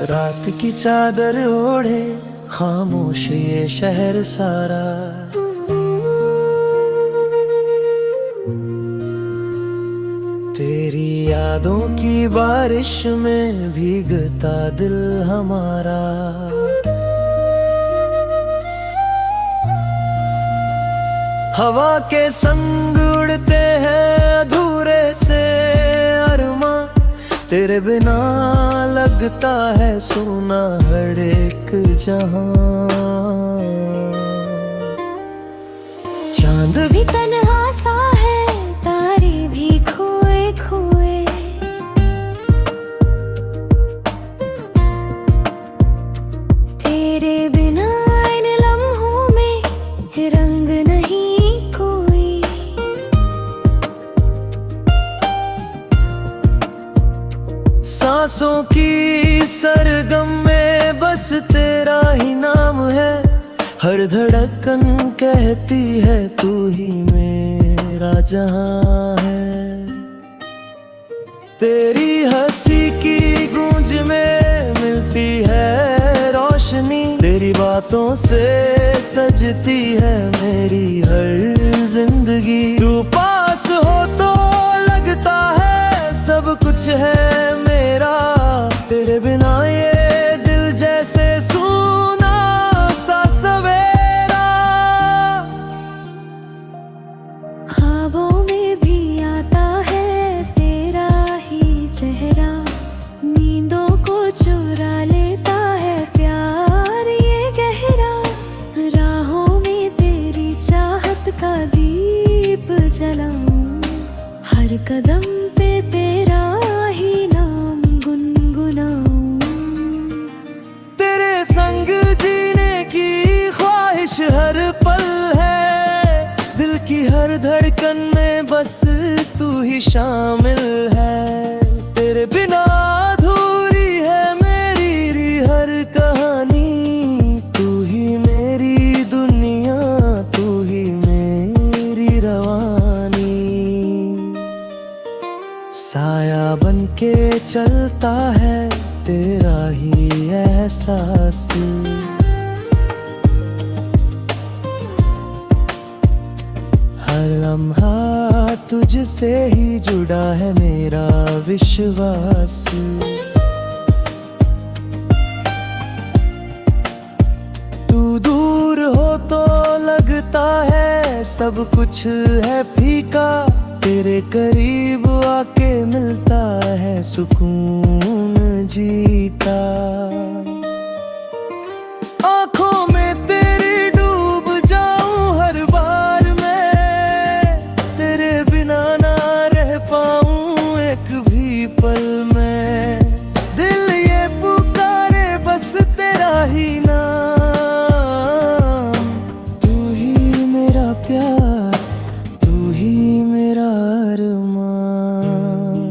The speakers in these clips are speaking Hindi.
रात की चादर ओढ़े खामोश ये शहर सारा, तेरी यादों की बारिश में भीगता दिल हमारा। हवा के संग उड़ते हैं अधूरे से अरमां, तेरे बिना लगता है सोना हर एक जहां। चांद भी तन्हा सा है, तारे भी खोए खोए, तेरे बिना इन लम्हों में रंग नहीं कोई। सांसों की सरगम में बस तेरा ही नाम है, हर धड़कन कहती है तू ही मेरा जहां है। तेरी हंसी की गूंज में मिलती है रोशनी, तेरी बातों से सजती है मेरी हर जिंदगी। तू पास हो तो लगता है सब कुछ है मेरा, तेरे बिना ये दिल जैसे सूना सा सवेरा। ख्वाबों में भी आता है तेरा ही चेहरा, नींदों को चुरा लेता है प्यार ये गहरा। राहों में तेरी चाहत का दीप जलाऊं, हर कदम पे तेरा ही नाम गुनगुनाऊं। तेरे संग जीने की ख्वाहिश हर पल है, दिल की हर धड़कन में बस तू ही शामिल है। तेरे बिना अधूरी है मेरी हर कहानी, तू ही मेरी दुनिया, तू ही मेरी रवानी। साया बन के चलता है तेरा ही एहसास, हर लम्हा तुझसे ही जुड़ा है मेरा विश्वास। तू दूर हो तो लगता है सब कुछ है फीका, तेरे करीब आके मिलता है सुकून जी का। आँखों में तेरी डूब जाऊं हर बार मैं, तेरे बिना ना रह पाऊं एक भी पल में। दिल ये पुकारे बस तेरा ही नाम, तू ही मेरा प्यार, तू ही मेरा अरमान।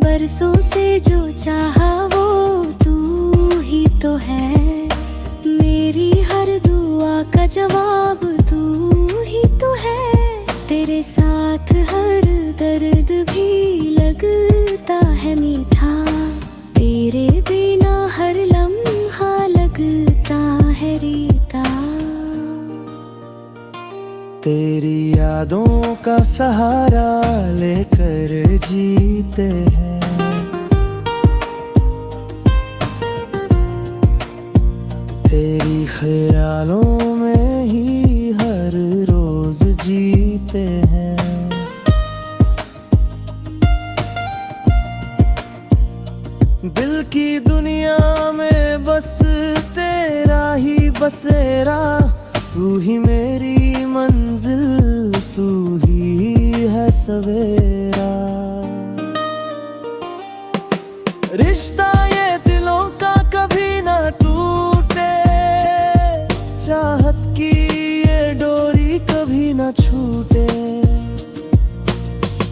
बरसों से जो चाहा वो तू ही तो है, मेरी हर दुआ का जवाब तू ही तो है। तेरे साथ हर दर्द भी लगता है मीठा, तेरे बिना हर लम्हा लगता है रीता। तेरी यादों का सहारा लेकर जीते हैं, तेरी ख्यालों में ही हर रोज जीते हैं। दिल की दुनिया में बस तेरा ही बसेरा, तू ही मेरी मंजिल, तू ही है सवेरा। रिश्ता ये दिलों का कभी ना टूटे, चाहत की ये डोरी कभी ना छूटे।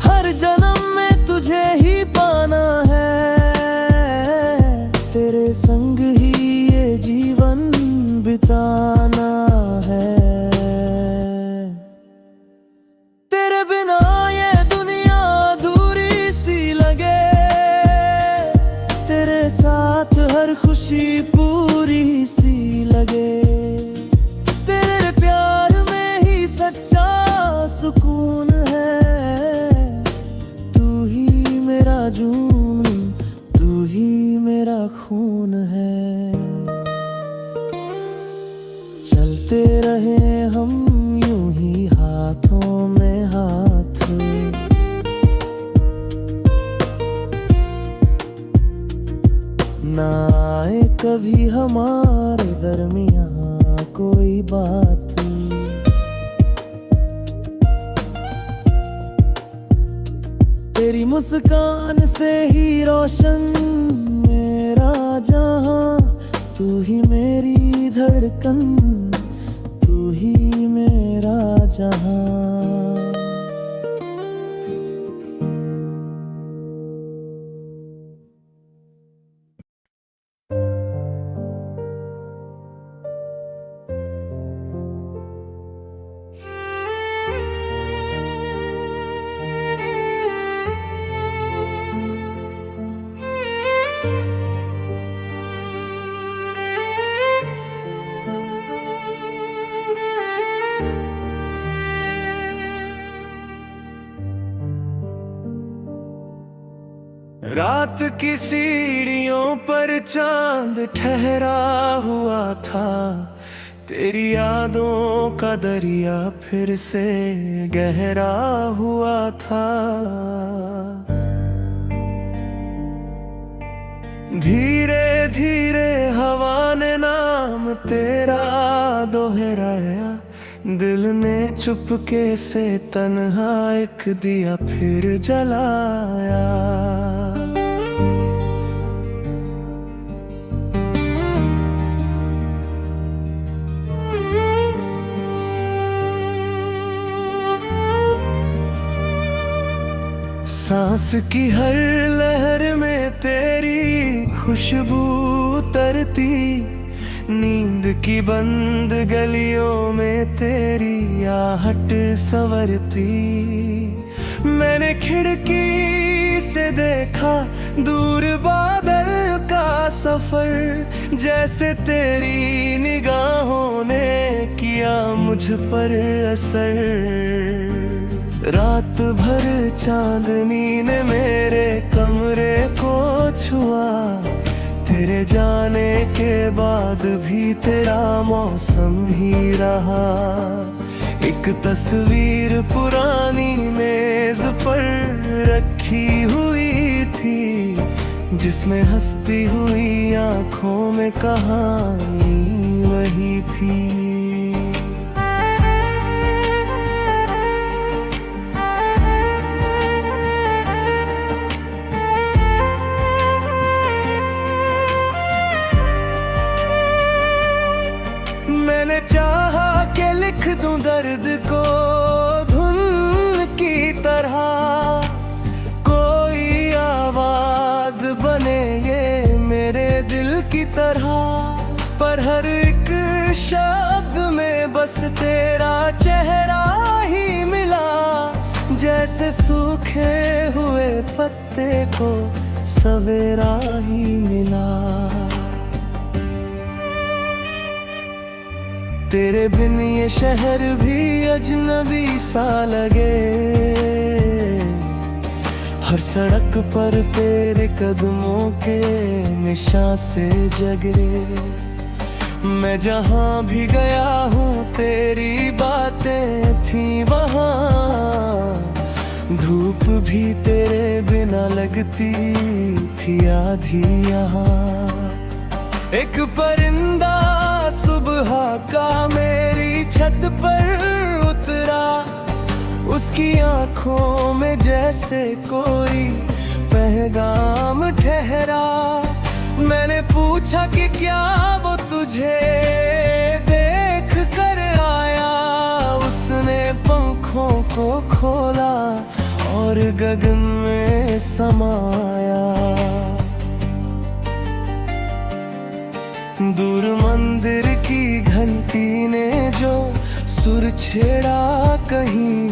हर जन्म में तुझे ही पाना है, तेरे संग ही ये जीवन बिताना है। तेरे बिना ये दुनिया अधूरी सी लगे, तेरे सच्चा सुकून है। तू ही मेरा जुनून, तू ही मेरा खून है। चलते रहे हम यूं ही हाथों में हाथ, ना आए कभी हमारे दरमियां कोई बात। तेरी मुस्कान से ही रोशन मेरा जहां, तू ही मेरी धड़कन, तू ही मेरा जहां। रात की सीढ़ियों पर चांद ठहरा हुआ था, तेरी यादों का दरिया फिर से गहरा हुआ था। धीरे धीरे हवा ने नाम तेरा दोहराया, दिल ने चुपके से तन्हा एक दिया फिर जलाया। सांस की हर लहर में तेरी खुशबू उतरती, नींद की बंद गलियों में तेरी आहट संवरती। मैंने खिड़की से देखा दूर बादल का सफर, जैसे तेरी निगाहों ने किया मुझ पर असर। रात भर चांदनी ने मेरे कमरे को छुआ, तेरे जाने के बाद भी तेरा मौसम ही रहा। एक तस्वीर पुरानी मेज पर रखी हुई थी, जिसमें हंसती हुई आंखों में कहानी वही थी। मैंने चाहा कि लिख दूं दर्द को धुन की तरह, कोई आवाज बने ये मेरे दिल की तरह। पर हर एक शब्द में बस तेरा चेहरा ही मिला, जैसे सूखे हुए पत्ते को सवेरा ही मिला। तेरे बिन ये शहर भी अजनबी सा लगे, हर सड़क पर तेरे कदमों के निशान से जगे। मैं जहाँ भी गया हूँ तेरी बातें थी वहाँ, धूप भी तेरे बिना लगती थी आधी यहाँ। एक परिंदा सुबह का मेरी छत पर उतरा, उसकी आंखों में जैसे कोई पैगाम ठहरा। मैंने पूछा कि क्या वो तुझे देख कर आया, उसने पंखों को खोला और गगन में समाया। दूर मंदिर की घंटी ने जो सुर छेड़ा कहीं,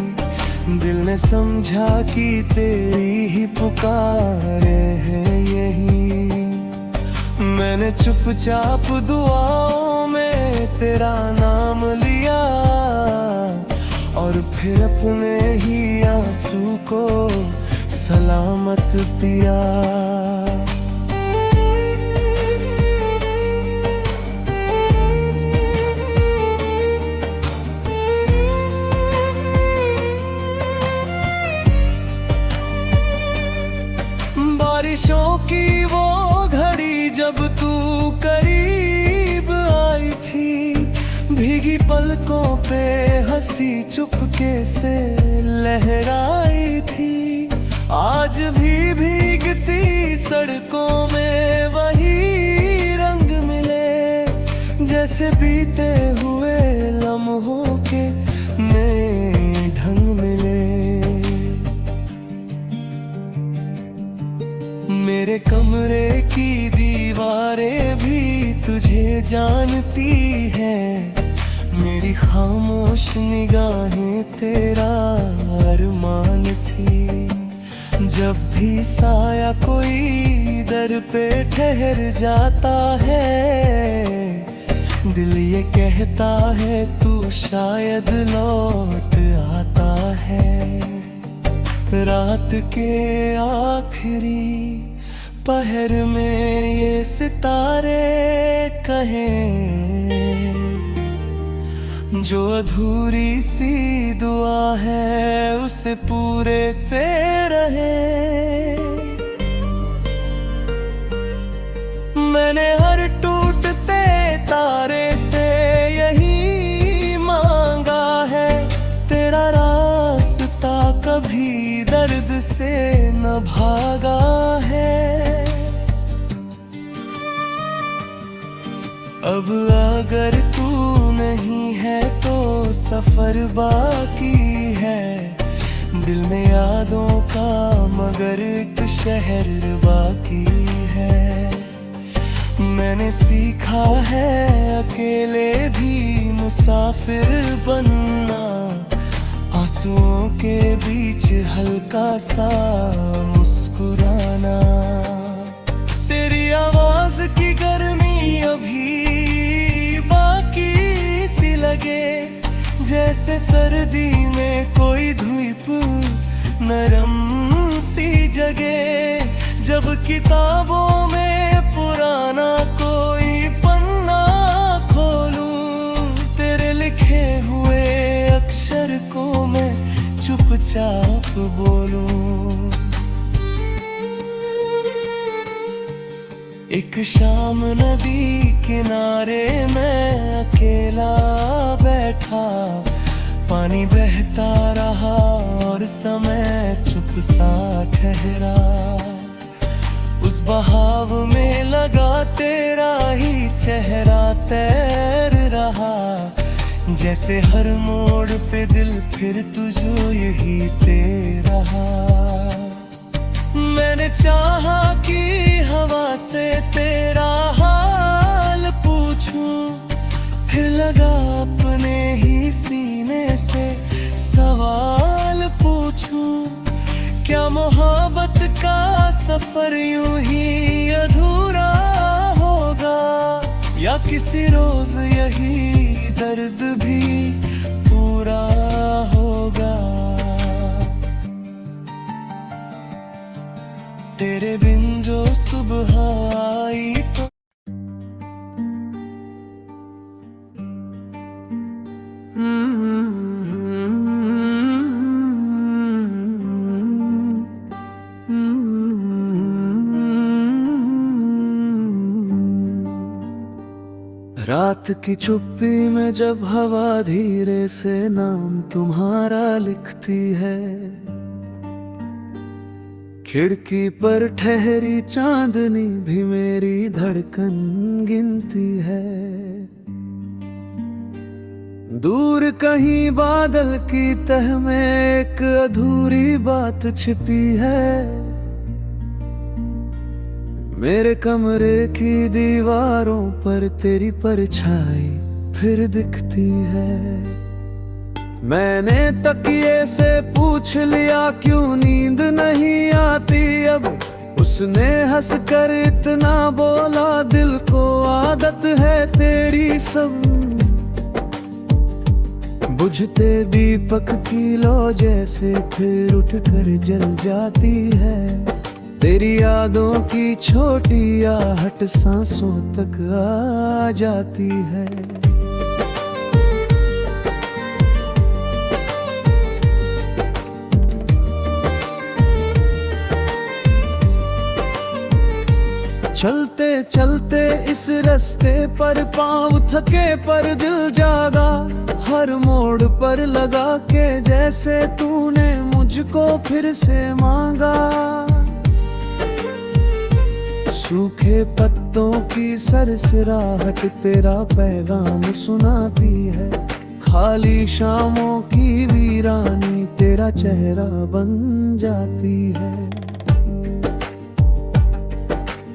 दिल ने समझा कि तेरी ही पुकारे है यही। मैंने चुपचाप दुआओं में तेरा नाम लिया और फिर अपने ही आंसू को सलामत पिया। बारिशों की वो घड़ी जब तू करीब आई थी, भीगी पलकों पे हंसी चुपके से लहराई थी। आज भी भीगती सड़कों में वही रंग मिले, जैसे बीते हुए लम्हों के नए ढंग मिले। मेरे कमरे की दीवारें भी तुझे जानती हैं, मेरी खामोश निगाहें तेरा अरमान थी। जब भी साया कोई दर पे ठहर जाता है, दिल ये कहता है तू शायद लौट आता है। रात के आखिरी पहर में ये सितारे कहें, जो अधूरी सी दुआ है उसे पूरे से रहे। मैंने हर टूटते तारे से यही मांगा है, तेरा रास्ता कभी दर्द से न भागा है। अब अगर तू नहीं है तो सफर बाकी है, दिल में यादों का मगर एक शहर बाकी है। मैंने सीखा है अकेले भी मुसाफिर बनना, आंसुओं के बीच हल्का सा मुस्कुराना। तेरी आवाज की गर्मी अभी बाकी सी लगे, जैसे सर्दी में कोई धूप नरम सी जगे। जब किताबों में पुराना कोई पन्ना खोलूं, तेरे लिखे हुए अक्षर को मैं चुपचाप बोलूं। एक शाम नदी किनारे मैं अकेला बैठा, पानी बहता रहा और समय चुप सा ठहरा। उस बहाव में लगा तेरा ही चेहरा तैर रहा, जैसे हर मोड़ पे दिल फिर तुझो यही तेरा रहा। मैंने चाहा कि हवा से तेरा हाल पूछूं, फिर लगा अपने ही सीने से सवाल पूछूं। क्या मोहब्बत का सफर यूं ही अधूरा होगा, या किसी रोज यही दर्द भी पूरा होगा। तेरे बिन जो सुबह आई तो रात की चुप्पी में जब हवा धीरे से नाम तुम्हारा लिखती है, खिड़की पर ठहरी चांदनी भी मेरी धड़कन गिनती है। दूर कहीं बादल की तह में एक अधूरी बात छिपी है, मेरे कमरे की दीवारों पर तेरी परछाई फिर दिखती है। मैंने तकिए से पूछ लिया क्यों नींद नहीं आती अब, उसने हंसकर इतना बोला दिल को आदत है तेरी सब। बुझते दीपक की लौ जैसे फिर उठकर जल जाती है। तेरी यादों की छोटी आहट सांसों तक आ जाती है। चलते चलते इस रास्ते पर पाँव थके पर दिल जागा, हर मोड़ पर लगा के जैसे तूने मुझको फिर से मांगा। सूखे पत्तों की सरसराहट तेरा पैगाम सुनाती है। खाली शामों की वीरानी तेरा चेहरा बन जाती है।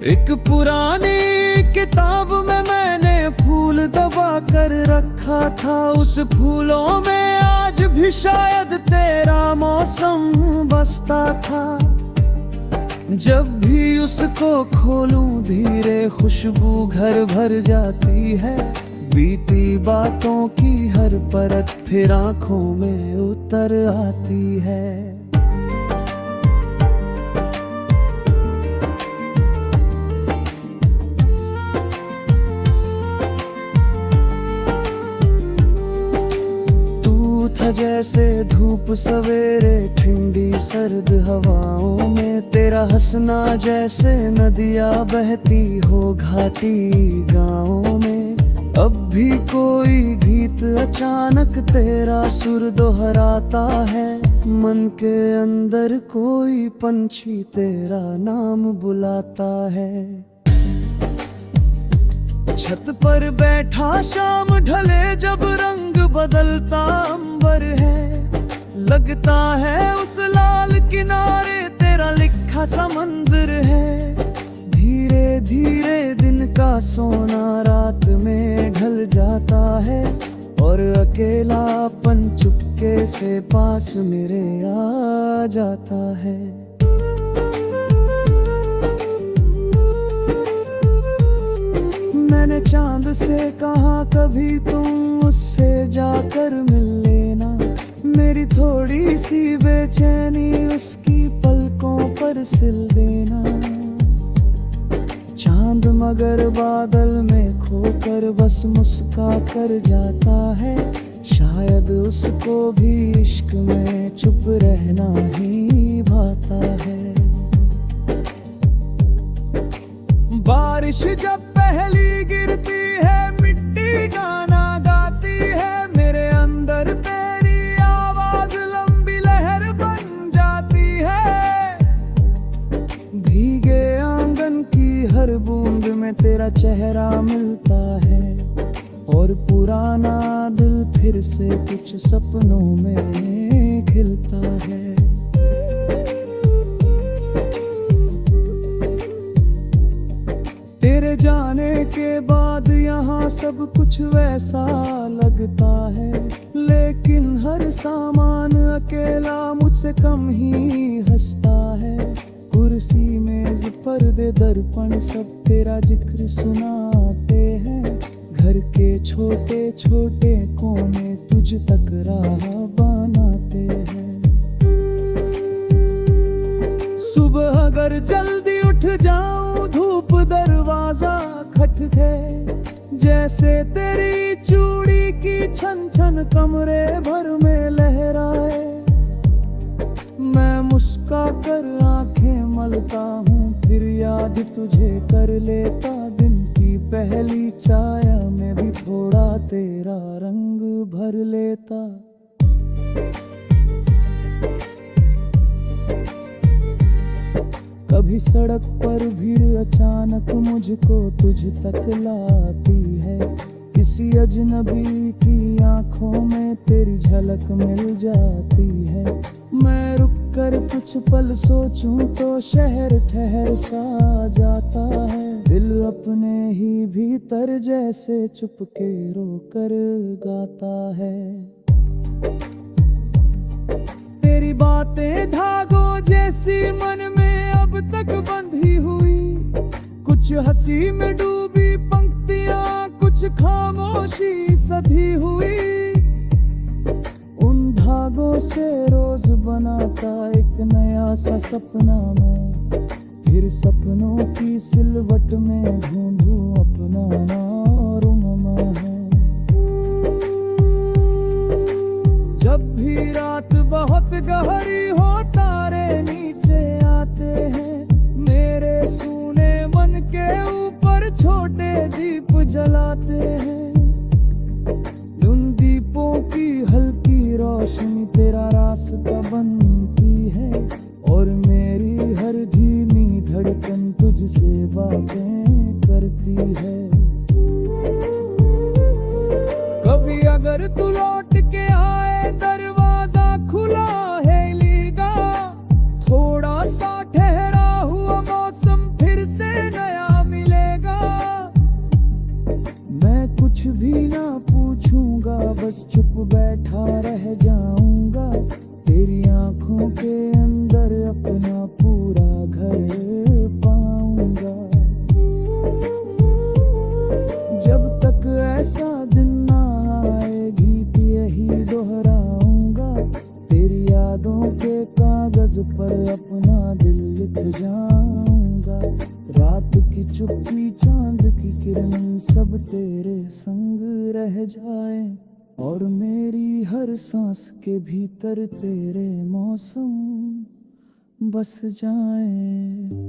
एक पुरानी किताब में मैंने फूल दबा कर रखा था, उस फूलों में आज भी शायद तेरा मौसम बसता था। जब भी उसको खोलूं धीरे खुशबू घर भर जाती है। बीती बातों की हर परत फिर आंखों में उतर आती है। जैसे धूप सवेरे ठंडी सर्द हवाओं में, तेरा हंसना जैसे नदियाँ बहती हो घाटी गाँवों में। अब भी कोई गीत अचानक तेरा सुर दोहराता है। मन के अंदर कोई पंछी तेरा नाम बुलाता है। छत पर बैठा शाम ढले जब रंग बदलता अंबर है। लगता है उस लाल किनारे तेरा लिखा सा मंजर है। धीरे धीरे दिन का सोना रात में ढल जाता है, और अकेलापन चुपके से पास मेरे आ जाता है। मैंने चांद से कहा कभी तुम उससे जाकर मिल लेना। मेरी थोड़ी सी बेचैनी उसकी पलकों पर सिल देना। चांद मगर बादल में खोकर बस मुस्का कर जाता है। शायद उसको भी इश्क में चुप रहना ही भाता है। बारिश जब पहली गिरती है मिट्टी गाना गाती है। मेरे अंदर तेरी आवाज लंबी लहर बन जाती है। भीगे आंगन की हर बूंद में तेरा चेहरा मिलता है, और पुराना दिल फिर से कुछ सपनों में खिलता है। तेरे जाने के बाद यहाँ सब कुछ वैसा लगता है, लेकिन हर सामान अकेला मुझसे कम ही हंसता है। कुर्सी मेज पर्दे दर्पण सब तेरा जिक्र सुनाते हैं। घर के छोटे छोटे कोने तुझ तक राह बनाते हैं। सुबह अगर जल्दी उठ जाऊं धूप दरवाजा खटके, जैसे तेरी चूड़ी की छन छन कमरे भर में लहराए। मैं मुस्का कर आंखें मलता हूँ, फिर याद तुझे कर लेता। दिन की पहली छाया में भी थोड़ा तेरा रंग भर लेता। कभी सड़क पर भीड़ अचानक मुझको तुझ तक लाती है। किसी अजनबी की आंखों में तेरी झलक मिल जाती है। मैं रुक कर कुछ पल सोचूं तो शहर ठहर सा जाता है। दिल अपने ही भीतर जैसे चुपके रोकर गाता है। तेरी बातें धागों जैसी मन में अब तक बंधी हुई। कुछ हंसी में डूबी पंक्तियां, कुछ खामोशी सधी हुई। रंगों से रोज बनाता एक नया सा सपना मैं, फिर सपनों की सिलवट में ढूंढूं अपना नाम है। जब भी रात बहुत गहरी हो तारे नीचे आते हैं, मेरे सूने मन के ऊपर छोटे दीप जलाते हैं। उन दीपों की हल्की रोशनी तेरा रास्ता बनती है, और मेरी हर धीमी धड़कन तुझसे बातें करती है। कभी अगर तू लौट के आए दरवाजा खुला है लीगा, थोड़ा सा ठहरा हुआ मौसम फिर से नया मिलेगा। मैं कुछ भी ना पूछूंगा, बस चुप बैठा रह जाऊंगा, तेरी आंखों के अंदर अपना पूरा घर पाऊंगा। जब तक ऐसा दिन ना आए गीत यही दोहराऊंगा, तेरी यादों के कागज पर अपना दिल लिख जाऊंगा। रात की चुप्पी चांद की किरण सब तेरे संग रह जाए, और मेरी हर सांस के भीतर तेरे मौसम बस जाए।